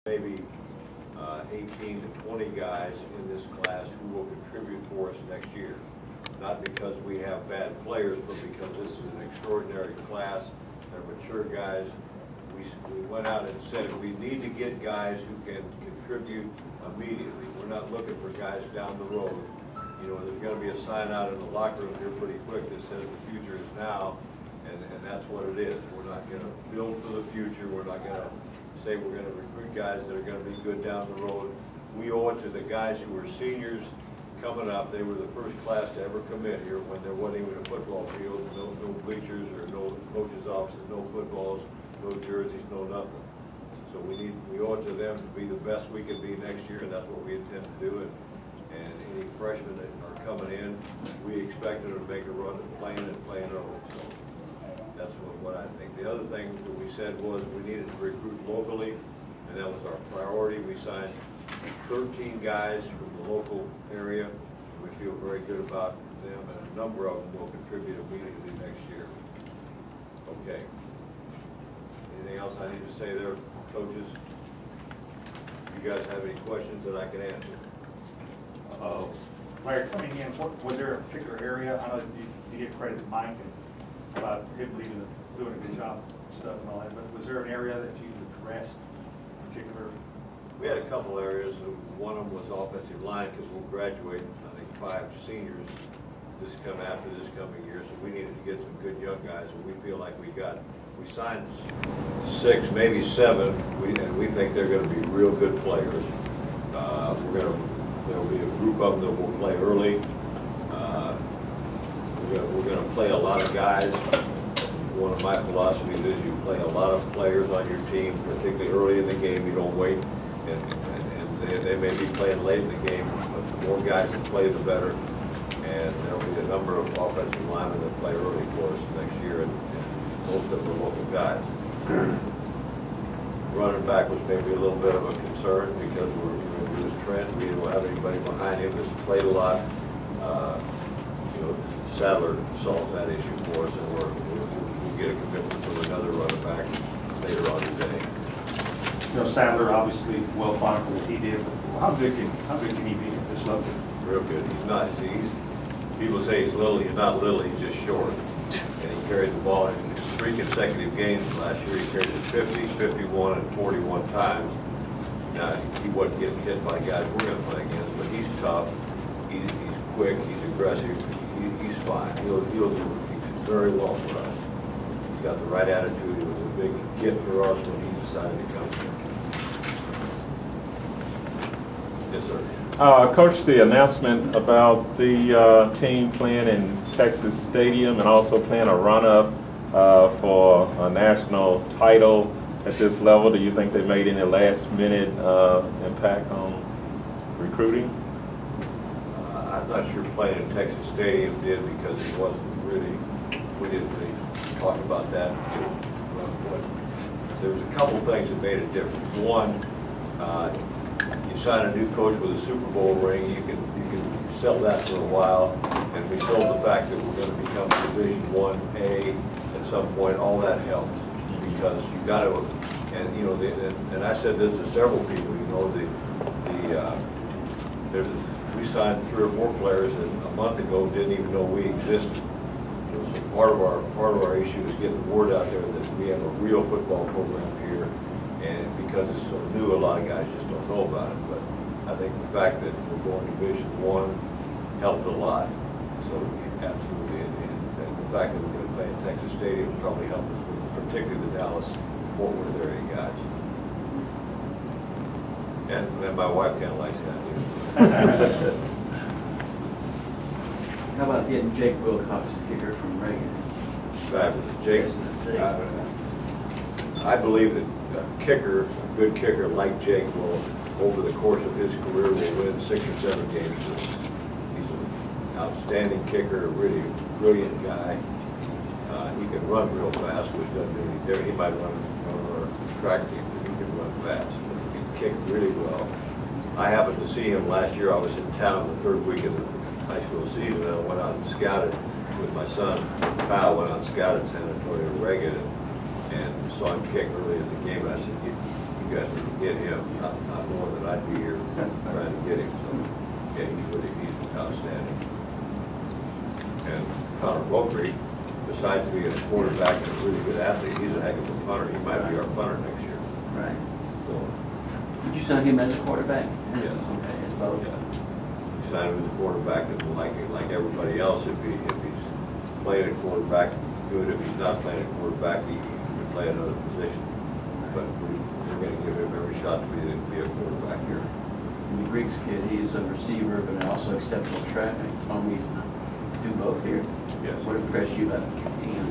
maybe 18 to 20 guys in this class who will contribute for us next year. Not because we have bad players, but because this is an extraordinary class. They're mature guys. We went out and said we need to get guys who can contribute immediately. We're not looking for guys down the road. You know, there's going to be a sign out in the locker room here pretty quick that says the future is now, and that's what it is. We're not going to build for the future. We're not going to say we're going to recruit guys that are going to be good down the road. We owe it to the guys who were seniors coming up. They were the first class to ever come in here when there wasn't even a football field, no bleachers or no coaches' offices, no footballs, no jerseys, no nothing. So we owe it to them to be the best we can be next year, and that's what we intend to do. And any freshmen that are coming in, we expect them to make a run at playing early. So that's what I think. The other thing that we said was we needed to recruit locally, and that was our priority. We signed 13 guys from the local area. We feel very good about them, and a number of them will contribute immediately next year. Okay. Anything else I need to say there, coaches? You guys have any questions that I can answer? Larry, coming in, was there a particular area? I know you give credit to Mike about him doing a good job and stuff and all that, but was there an area that you addressed in particular? We had a couple areas. One of them was offensive line because we'll graduate, I think, 5 seniors after this coming year. So we needed to get some good young guys, and we feel like we signed 6, maybe 7, and we think they're going to be real good players. There'll be a group of them that will play early. We're going to play a lot of guys. One of my philosophies is you play a lot of players on your team, particularly early in the game. You don't wait, and they may be playing late in the game, but the more guys that play, the better. And there'll be a number of offensive linemen that play early for us next year, and most of them are local guys. Running back was maybe a little bit of a concern because we're in this trend. We don't have anybody behind him that's played a lot. Sadler solves that issue for us, and we'll get a commitment from another running back later on today. Sadler obviously well fought for what he did. But how good can he be at this level? Real good. He's not. People say he's little. He's not little. He's just short. And he carried the ball in 3 consecutive games last year. He carried it 50, 51, and 41 times. Now, he wasn't getting hit by guys we're going to play against, but he's tough. He's quick. He's aggressive. He's fine. He'll do very well for us. He's got the right attitude. He was a big get for us when he decided to come here. Yes, sir. Coach, the announcement about the team playing in Texas Stadium and also playing a run-up for a national title at this level, do you think they made any last-minute impact on recruiting? I'm not sure playing in Texas Stadium did because it wasn't really, we didn't really talk about that. There was a couple things that made a difference. One, you sign a new coach with a Super Bowl ring, you can sell that for a while, and we sold the fact that we're going to become Division 1A at some point. All that helps because you got to, and and I said this to several people. We signed 3 or 4 players that a month ago didn't even know we existed. So part of our issue is getting the word out there that we have a real football program here, and because it's so new, a lot of guys just don't know about it. But I think the fact that we're going to Division 1 helped a lot. So absolutely, and the fact that we're going to play in Texas Stadium probably helped us with particularly the Dallas-Fort Worth area guys. And my wife kind of likes that. How about getting Jake Wilcox, kicker from Reagan? Fabulous. Jake, I believe that a good kicker like Jake will, over the course of his career, will win 6 or 7 games. He's an outstanding kicker, a really brilliant guy. He can run real fast, which doesn't do any difference. He might run on our track team, but he can run fast. He can kick really well. I happened to see him last year. I was in town the 3rd week of the high school season, and I went out and scouted with my son. Kyle went out and scouted San Antonio Reagan and saw him kick early in the game. And I said, you you guys to get him, not more than I'd be here trying to get him. So, yeah, he's outstanding. And Connor Beaupre, besides being a quarterback and a really good athlete, he's a heck of a punter. He might be our punter next year. Right. So, Did you sign him as a quarterback? Yes. Okay, as both? yeah. He signed him as a quarterback, and like everybody else, if he's playing a quarterback, good. If he's not playing a quarterback, he can play another position. But we're going to give him every shot to be a quarterback here. And the Griggs kid, he's a receiver, but also exceptional track. Told me to do both here. Yes. What impressed you about him?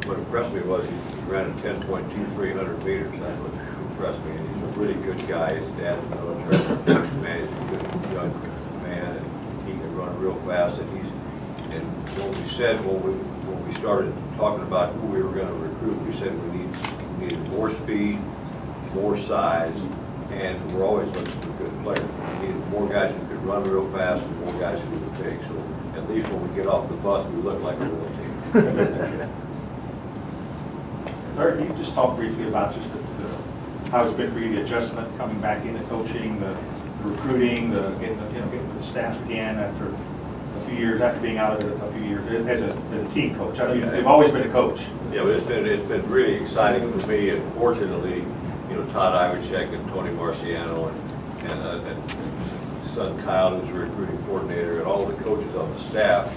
What impressed me was he ran a 10.2300 meters. That's what impressed me. And he's a really good guy. His dad's a military man. He's a good young man, and he can run real fast. And what we said when we started talking about who we were going to recruit, we said we needed more speed, more size, and we're always looking for good players. We needed more guys who could run real fast and more guys who were big. So at least when we get off the bus, we look like a real team. Larry, can you just talk briefly about just how it's been for you, the adjustment coming back into coaching, the recruiting, getting the staff again after a few years, after being out of it a few years as a team coach? I mean, they've always been a coach. Yeah, but it's been really exciting for me, and fortunately, Todd Ivachek and Tony Marciano and son Kyle, who's a recruiting coordinator, and all the coaches on the staff,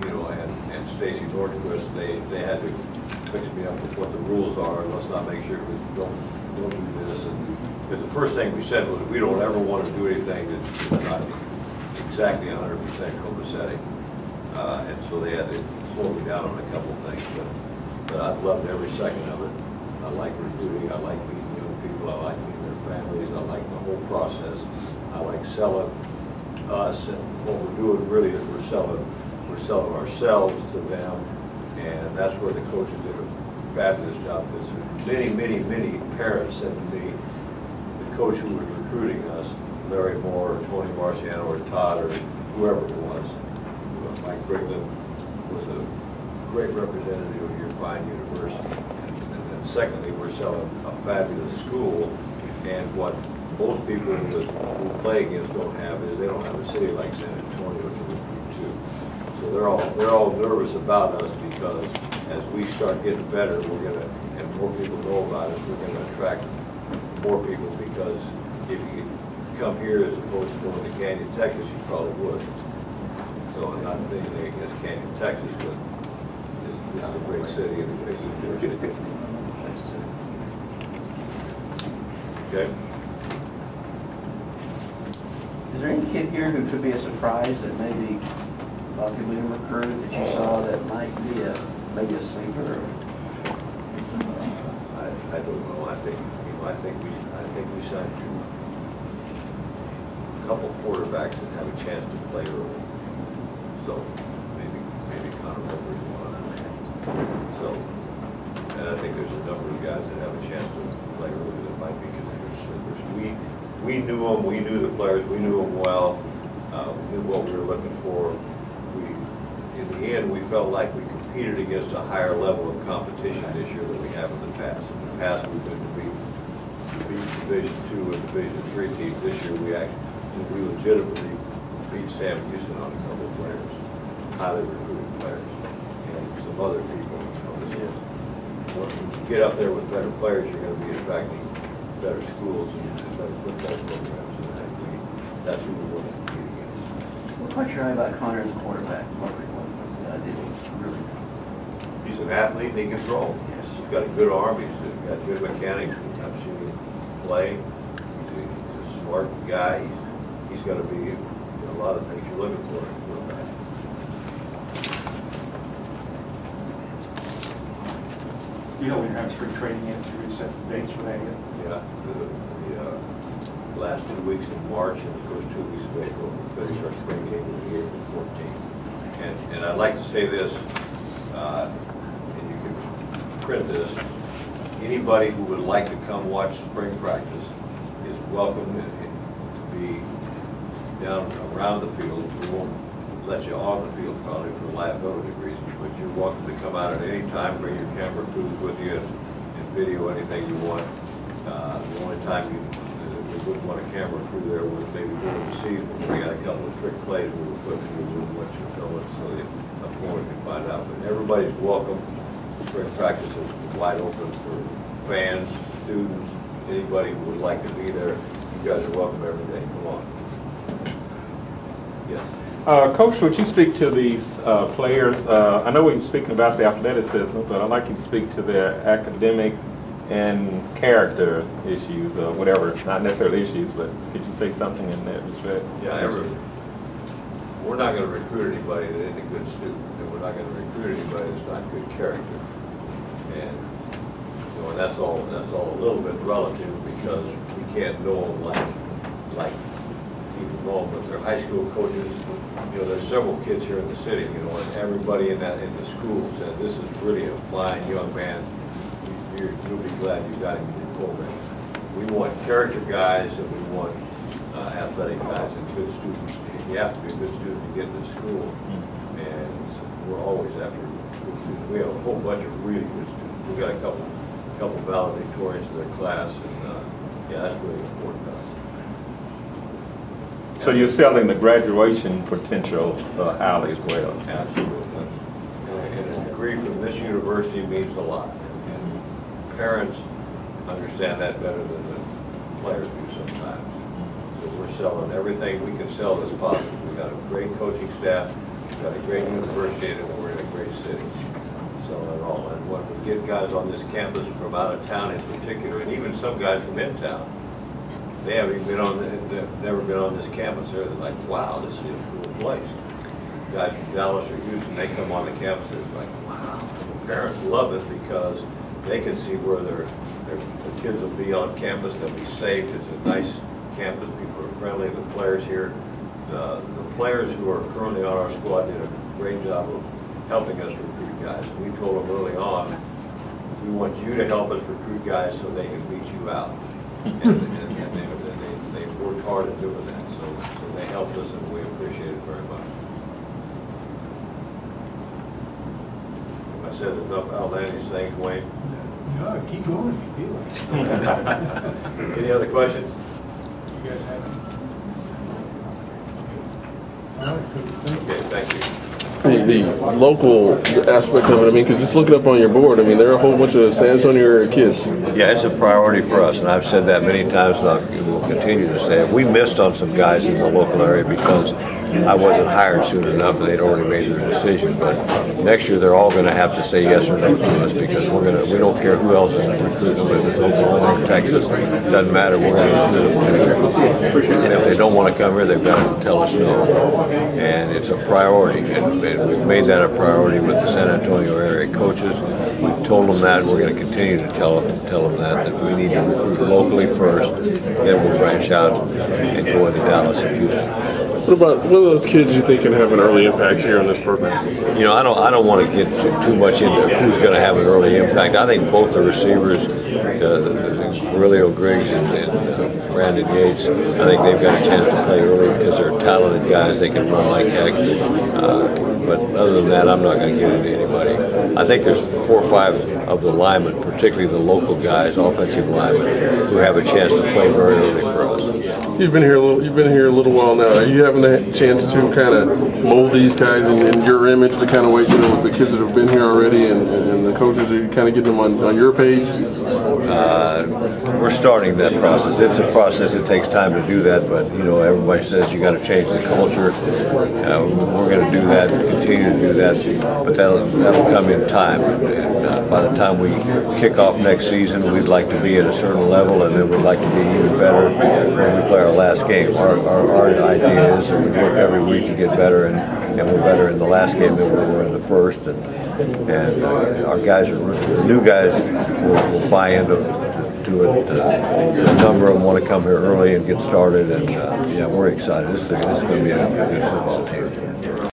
and Stacy Nordquist, they had to fix me up with what the rules are, and let's not make sure we don't do this. And because the first thing we said was we don't ever want to do anything that's not exactly 100% copacetic. And so they had to slow me down on a couple of things, but I've loved every second of it. I like recruiting, I like meeting young people, I like meeting their families, I like the whole process. I like selling us, and what we're doing really is we're selling ourselves to them, and that's where the coaches did a fabulous job. Because many parents said to me, the coach who was recruiting us, Larry Moore, or Tony Marciano, or Todd, or whoever it was, Mike Brigham, was a great representative of your fine university. And then secondly, we're selling a fabulous school, and what most people who play against don't have is they don't have a city like San Antonio to recruit to. So they're all nervous about us, because as we start getting better, and more people know about us, we're gonna attract more people, because if you come here as opposed to going to Canyon, Texas, you probably would. So I'm not saying anything against Canyon, Texas, but this is a great city and a great university. Okay. Is there any kid here who could be a surprise that maybe a lot of people didn't recruit that you saw that might be maybe a sleeper? I don't know. I think we signed a couple quarterbacks that have a chance to play early. So maybe Connor Roper is one of them. So, and I think there's a number of guys that have a chance to play early that might be considered sleepers. We knew them. We knew the players. We knew them well. We knew what we were looking for. In the end, we felt like we competed against a higher level of competition this year than we have in the past. In the past, we've been to beat Division II and Division III teams. This year, we legitimately beat Sam Houston on a couple of players, highly recruited players, and some other people. Once you get up there with better players, you're going to be attracting better schools and better football programs, and that's who we want to compete against. What caught your eye about Connor as a quarterback? What's the idea? Really? He's an athlete and he can throw. Yes. He's got a good arm. He's got good mechanics. I've seen him play. He's a smart guy. He's got to be a lot of things you're looking for in a quarterback. You know, when you're having spring training yet, should we set dates for that yet? Yeah, the last 2 weeks in March and the first 2 weeks of April, we finish our spring game on the April 14th. And I'd like to say this, and you can print this. Anybody who would like to come watch spring practice is welcome to be down around the field. We won't let you on the field probably for liability reasons, but you're welcome to come out at any time, bring your camera crews with you and video anything you want. The only time we wouldn't want a camera crew there was maybe during the season. We got a couple of trick plays we were putting, we wouldn't want you to film it so the opponent can find out. But everybody's welcome. Spring practice is wide open for fans, students, anybody who would like to be there. You guys are welcome every day. Come on. Yes. Coach, would you speak to these players? I know we're speaking about the athleticism, but I'd like you to speak to their academic and character issues, or whatever, not necessarily issues, but could you say something in that respect? Yeah, we're not going to recruit anybody that isn't a good student, and we're not going to recruit anybody that's not good character. And and that's all a little bit relative because we can't know them like people know them, but they're high school coaches. There's several kids here in the city, and everybody in the school said this is really a fine young man. You'll be glad you got him in your program. We want character guys, and we want athletic guys and good students. You have to be a good student to get into school, and we're always after good students. We have a whole bunch of really good students. We got a couple valedictorians in their class, and yeah, that's really important to us. So you're selling the graduation potential highly as well. Absolutely. And a degree from this university means a lot. And parents understand that better than the players do sometimes. So we're selling everything we can sell that's possible. We've got a great coaching staff, we've got a great university, and we're in a great city. Selling it all. And when we get guys on this campus from out of town in particular, and even some guys from in town, they haven't even never been on this campus. They're like, wow, this is a cool place. Guys from Dallas or Houston, they come on the campus, it's like, wow. The parents love it because they can see where their kids will be on campus. They'll be safe. It's a nice campus. People are friendly. The players here, the players who are currently on our squad did a great job of helping us recruit guys. We told them early on, we want you to help us recruit guys so they can beat you out. And they worked hard at doing that, so they helped us, and we appreciate it very much. If I said enough outlandish things, Wayne? No, keep going if you feel like. Any other questions? You guys have any? All right, good. Thank you. Okay, thank you. The local aspect of it, I mean, because just looking up on your board, I mean, there are a whole bunch of San Antonio area kids. Yeah, it's a priority for us, and I've said that many times, and I will continue to say it. We missed on some guys in the local area because I wasn't hired soon enough, and they'd already made their decision. But next year, they're all going to have to say yes or no to us because we don't care who else is recruiting, whether it's Oklahoma or Texas. It doesn't matter. We're going to recruit them too. And if they don't want to come here, they've got to tell us no. And it's a priority, and we've made that a priority with the San Antonio area coaches. We've told them that. We're going to continue to tell them that we need to recruit locally first, then we'll branch out and go into Dallas and Houston. What of those kids you think can have an early impact here on this program? I don't want to get too much into who's going to have an early impact. I think both the receivers, Aurelio Griggs and Brandon Yates, I think they've got a chance to play early because they're talented guys. They can run like heck. But other than that, I'm not going to get into anybody. I think there's 4 or 5 of the linemen, particularly the local guys, offensive linemen, who have a chance to play very early for us. You've been here a little while now. Are you having a chance to kind of mold these guys in your image to kind of wait, with the kids that have been here already and the coaches, are you kind of getting them on your page? We're starting that process. It's a process. It takes time to do that, but everybody says you got to change the culture. We're going to do that, continue to do that, but that'll come in time. And by the time we kick off next season, we'd like to be at a certain level, and then we'd like to be even better when we play our last game. Our idea is that we work every week to get better, and we're better in the last game than we were in the first. And our guys, new guys, will buy into it. A number of them want to come here early and get started, and yeah, we're excited. This is going to be a good football team.